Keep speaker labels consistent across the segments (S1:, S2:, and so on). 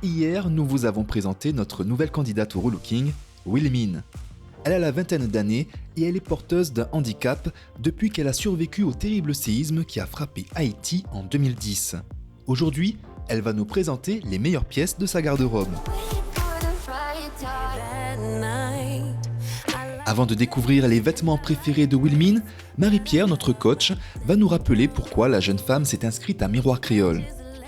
S1: Hier, nous vous avons présenté notre nouvelle candidate au relooking, Wilmine. Elle a la vingtaine d'années et elle est porteuse d'un handicap depuis qu'elle a survécu au terrible séisme qui a frappé Haïti en 2010. Aujourd'hui, elle va nous présenter les meilleures pièces de sa garde-robe. Avant de découvrir les vêtements préférés de Wilmine, Marie-Pierre, notre coach, va nous rappeler pourquoi la jeune femme s'est inscrite à Miroir Créole.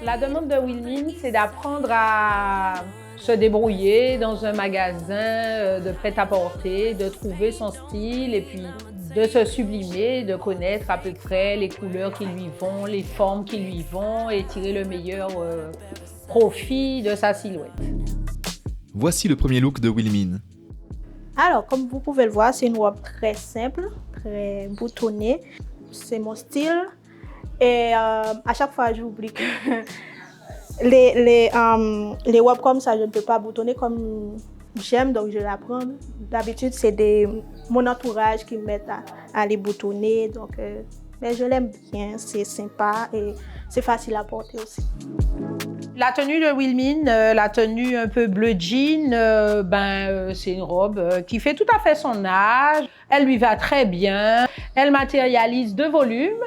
S2: La demande de Wilmine, c'est d'apprendre à se débrouiller dans un magasin de prêt-à-porter, de trouver son style et puis de se sublimer, de connaître à peu près les couleurs qui lui vont, les formes qui lui vont et tirer le meilleur profit de sa silhouette.
S1: Voici le premier look de Wilmine.
S3: Alors, comme vous pouvez le voir, c'est une robe très simple, très boutonnée. C'est mon style. Et à chaque fois, j'oublie que les robes comme ça, je ne peux pas boutonner comme j'aime, donc je la prends. D'habitude, c'est mon entourage qui me met à les boutonner. Donc, mais je l'aime bien, c'est sympa et c'est facile à porter aussi.
S2: La tenue de Wilmine, la tenue un peu bleu jean, c'est une robe qui fait tout à fait son âge. Elle lui va très bien. Elle matérialise deux volumes,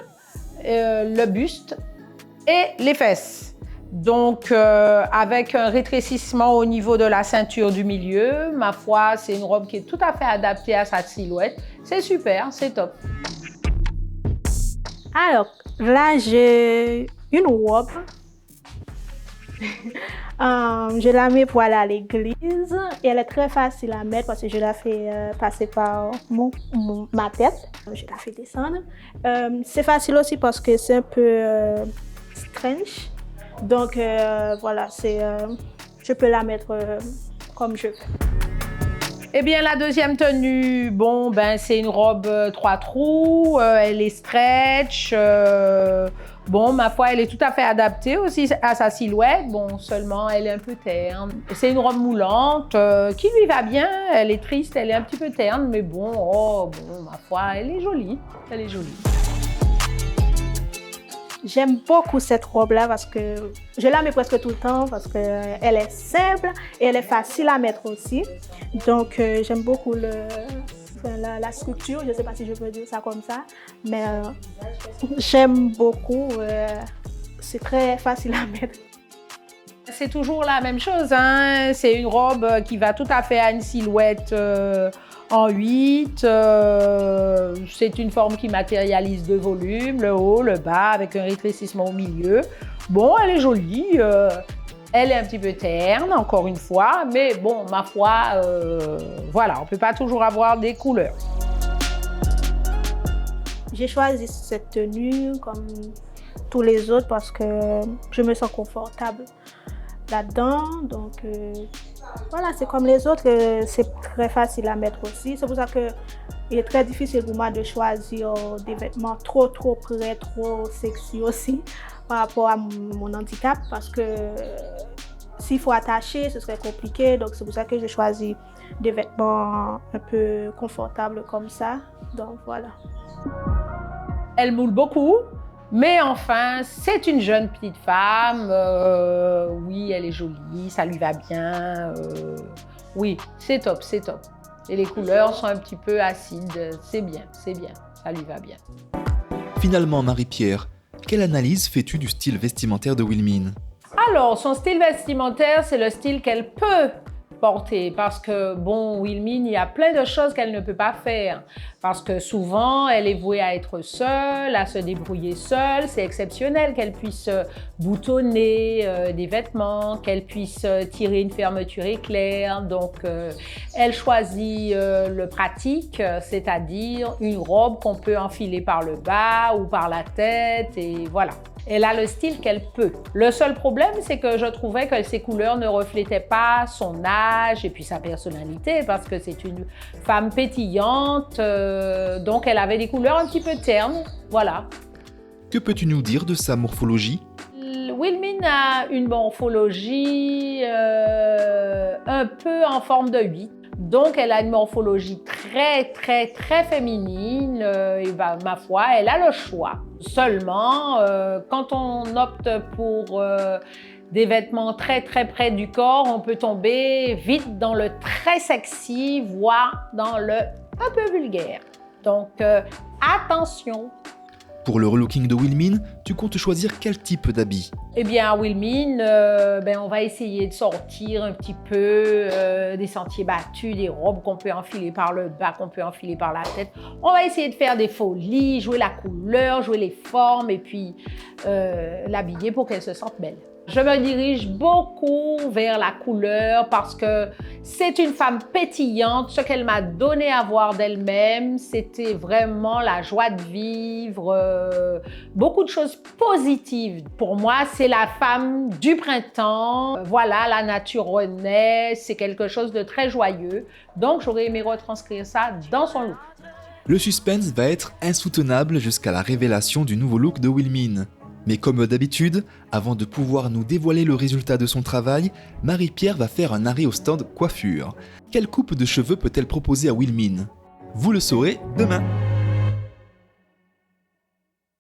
S2: le buste et les fesses. Donc, avec un rétrécissement au niveau de la ceinture du milieu, ma foi, c'est une robe qui est tout à fait adaptée à sa silhouette. C'est super, c'est top.
S3: Alors, là, j'ai une robe. Je la mets pour aller à l'église et elle est très facile à mettre parce que je la fais passer par ma tête. Je la fais descendre. C'est facile aussi parce que c'est un peu strange. Donc voilà, je peux la mettre comme je veux.
S2: Eh bien, la deuxième tenue, c'est une robe 3 trous, elle est stretch. Ma foi, elle est tout à fait adaptée aussi à sa silhouette. Seulement, elle est un peu terne. C'est une robe moulante qui lui va bien. Elle est triste, elle est un petit peu terne, mais ma foi, elle est jolie. Elle est jolie.
S3: J'aime beaucoup cette robe-là parce que je la mets presque tout le temps parce qu'elle est simple et elle est facile à mettre aussi. Donc, j'aime beaucoup la structure, je ne sais pas si je peux dire ça comme ça, mais j'aime beaucoup, c'est très facile à mettre.
S2: C'est toujours la même chose, hein? C'est une robe qui va tout à fait à une silhouette en 8. C'est une forme qui matérialise deux volumes, le haut, le bas, avec un rétrécissement au milieu. Elle est jolie. Elle est un petit peu terne, encore une fois, mais ma foi, on ne peut pas toujours avoir des couleurs.
S3: J'ai choisi cette tenue comme tous les autres parce que je me sens confortable là-dedans. Donc, voilà, c'est comme les autres, c'est très facile à mettre aussi. C'est pour ça qu'il est très difficile pour moi de choisir des vêtements trop près, trop sexy aussi par rapport à mon handicap parce que s'il faut attacher, ce serait compliqué. Donc, c'est pour ça que je choisis des vêtements un peu confortables comme ça. Donc, voilà.
S2: Elle moule beaucoup, mais enfin, c'est une jeune petite femme. Oui, elle est jolie, ça lui va bien. Oui, c'est top, c'est top. Et les couleurs sont un petit peu acides. C'est bien, ça lui va bien.
S1: Finalement, Marie-Pierre, quelle analyse fais-tu du style vestimentaire de Wilmine ?
S2: Alors, son style vestimentaire, c'est le style qu'elle peut porter parce que, Wilmine, il y a plein de choses qu'elle ne peut pas faire parce que souvent, elle est vouée à être seule, à se débrouiller seule. C'est exceptionnel qu'elle puisse boutonner des vêtements, qu'elle puisse tirer une fermeture éclair. Donc, elle choisit le pratique, c'est-à-dire une robe qu'on peut enfiler par le bas ou par la tête et voilà. Elle a le style qu'elle peut. Le seul problème, c'est que je trouvais que ses couleurs ne reflétaient pas son âge et puis sa personnalité parce que c'est une femme pétillante, donc elle avait des couleurs un petit peu ternes, voilà.
S1: Que peux-tu nous dire de sa morphologie ?
S2: Wilmine a une morphologie un peu en forme de 8. Donc, elle a une morphologie très féminine et ma foi, elle a le choix. Seulement, quand on opte pour des vêtements très très près du corps, on peut tomber vite dans le très sexy, voire dans le un peu vulgaire. Donc attention.
S1: Pour le relooking de Wilmin, tu comptes choisir quel type d'habit?
S2: Eh bien, à Wilmin, on va essayer de sortir un petit peu des sentiers battus, des robes qu'on peut enfiler par le bas, qu'on peut enfiler par la tête. On va essayer de faire des folies, jouer la couleur, jouer les formes et puis l'habiller pour qu'elle se sente belle. Je me dirige beaucoup vers la couleur parce que c'est une femme pétillante. Ce qu'elle m'a donné à voir d'elle-même, c'était vraiment la joie de vivre, beaucoup de choses positives. Pour moi, c'est la femme du printemps. Voilà, la nature renaît, c'est quelque chose de très joyeux. Donc, j'aurais aimé retranscrire ça dans son look.
S1: Le suspense va être insoutenable jusqu'à la révélation du nouveau look de Wilmin. Mais comme d'habitude, avant de pouvoir nous dévoiler le résultat de son travail, Marie-Pierre va faire un arrêt au stand coiffure. Quelle coupe de cheveux peut-elle proposer à Wilmin? Vous le saurez demain.